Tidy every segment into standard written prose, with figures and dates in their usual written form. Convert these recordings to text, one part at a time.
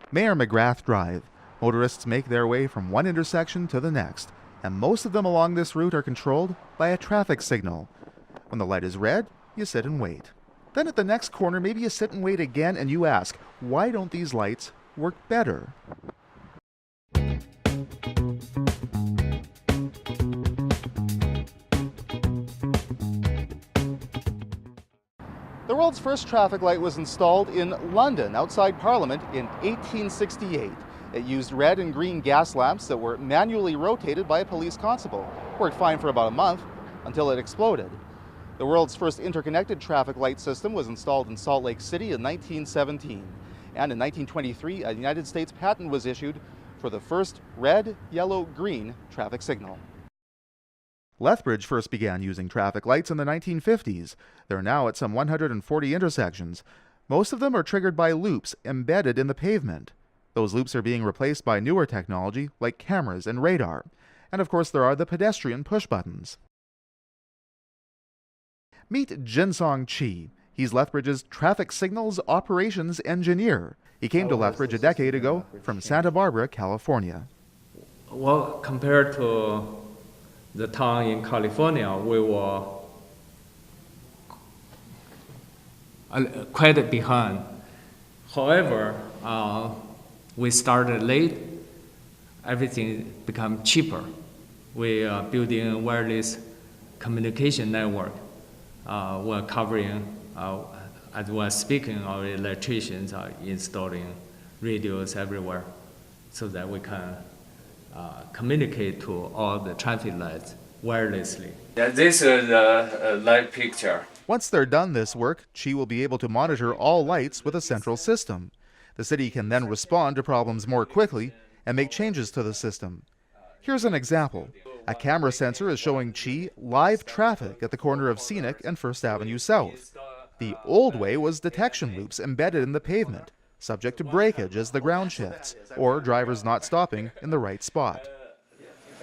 Mayor McGrath Drive. Motorists make their way from one intersection to the next, and most of them along this route are controlled by a traffic signal. When the light is red, you sit and wait. Then at the next corner, maybe you sit and wait again, and you ask, why don't these lights work better? The world's first traffic light was installed in London, outside Parliament, in 1868. It used red and green gas lamps that were manually rotated by a police constable. Worked fine for about a month, until it exploded. The world's first interconnected traffic light system was installed in Salt Lake City in 1917. And in 1923, a United States patent was issued for the first red, yellow, green traffic signal. Lethbridge first began using traffic lights in the 1950s. They're now at some 140 intersections. Most of them are triggered by loops embedded in the pavement. Those loops are being replaced by newer technology like cameras and radar. And of course there are the pedestrian push buttons. Meet Jinsong Chi. He's Lethbridge's traffic signals operations engineer. He came to Lethbridge a decade ago from Santa Barbara, California. Well, compared to the town in California, we were quite behind. However, we started late. Everything became cheaper. We are building a wireless communication network. We're covering, as we're speaking, our electricians are installing radios everywhere so that we can communicate to all the traffic lights wirelessly. Yeah, this is a light picture. Once they're done this work, Chi will be able to monitor all lights with a central system. The city can then respond to problems more quickly and make changes to the system. Here's an example. A camera sensor is showing Chi live traffic at the corner of Scenic and First Avenue South. The old way was detection loops embedded in the pavement, subject to breakage as the ground shifts, or drivers not stopping in the right spot.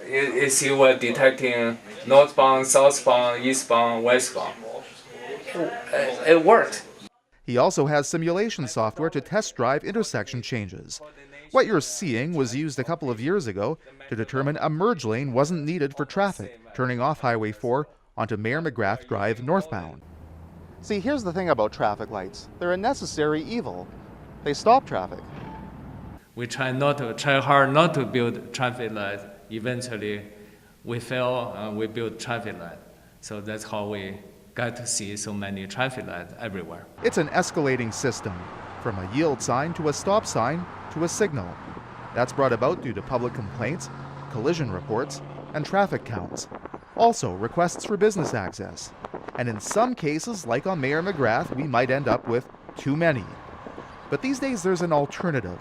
You see, we're detecting northbound, southbound, eastbound, westbound. It worked. He also has simulation software to test drive intersection changes. What you're seeing was used a couple of years ago to determine a merge lane wasn't needed for traffic, turning off Highway 4 onto Mayor McGrath Drive northbound. See, here's the thing about traffic lights. They're a necessary evil. They stop traffic. We try hard not to build traffic lights. Eventually, we fail and we build traffic lights. So that's how we got to see so many traffic lights everywhere. It's an escalating system, from a yield sign to a stop sign to a signal. That's brought about due to public complaints, collision reports, and traffic counts. Also, requests for business access. And in some cases, like on Mayor McGrath, we might end up with too many. But these days there's an alternative.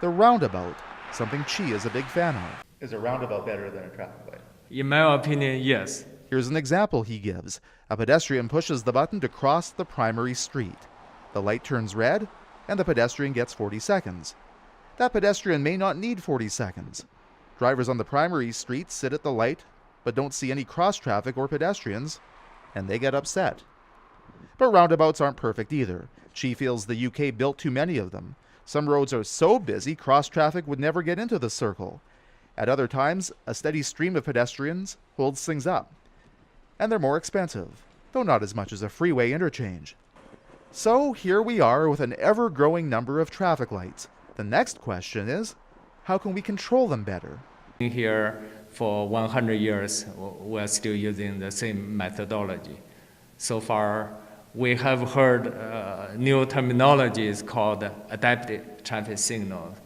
The roundabout, something Chi is a big fan of. Is a roundabout better than a traffic light? In my opinion, yes. Here's an example he gives. A pedestrian pushes the button to cross the primary street. The light turns red, and the pedestrian gets 40 seconds. That pedestrian may not need 40 seconds. Drivers on the primary street sit at the light, but don't see any cross traffic or pedestrians, and they get upset. But roundabouts aren't perfect either. Chi feels the UK built too many of them. Some roads are so busy, cross traffic would never get into the circle. At other times, a steady stream of pedestrians holds things up. And they're more expensive, though not as much as a freeway interchange. So here we are with an ever-growing number of traffic lights. The next question is, how can we control them better? Here for 100 years, we're still using the same methodology. So far, we have heard new terminologies called adaptive traffic signals.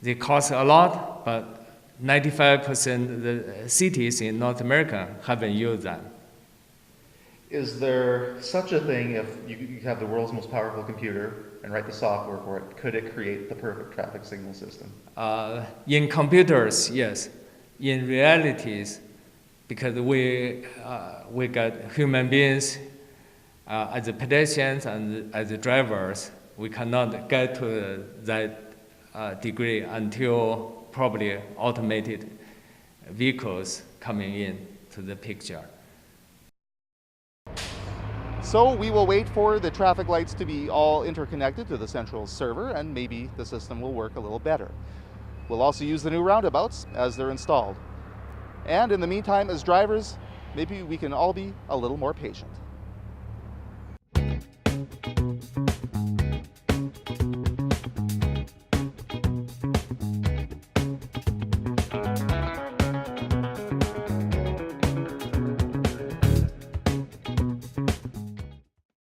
They cost a lot, but 95% of the cities in North America haven't used them. Is there such a thing, if you have the world's most powerful computer and write the software for it, could it create the perfect traffic signal system? In computers, yes. In realities, because we got human beings as pedestrians and as drivers, we cannot get to that degree until probably automated vehicles coming in to the picture. So we will wait for the traffic lights to be all interconnected to the central server, and maybe the system will work a little better. We'll also use the new roundabouts as they're installed. And in the meantime, as drivers, maybe we can all be a little more patient.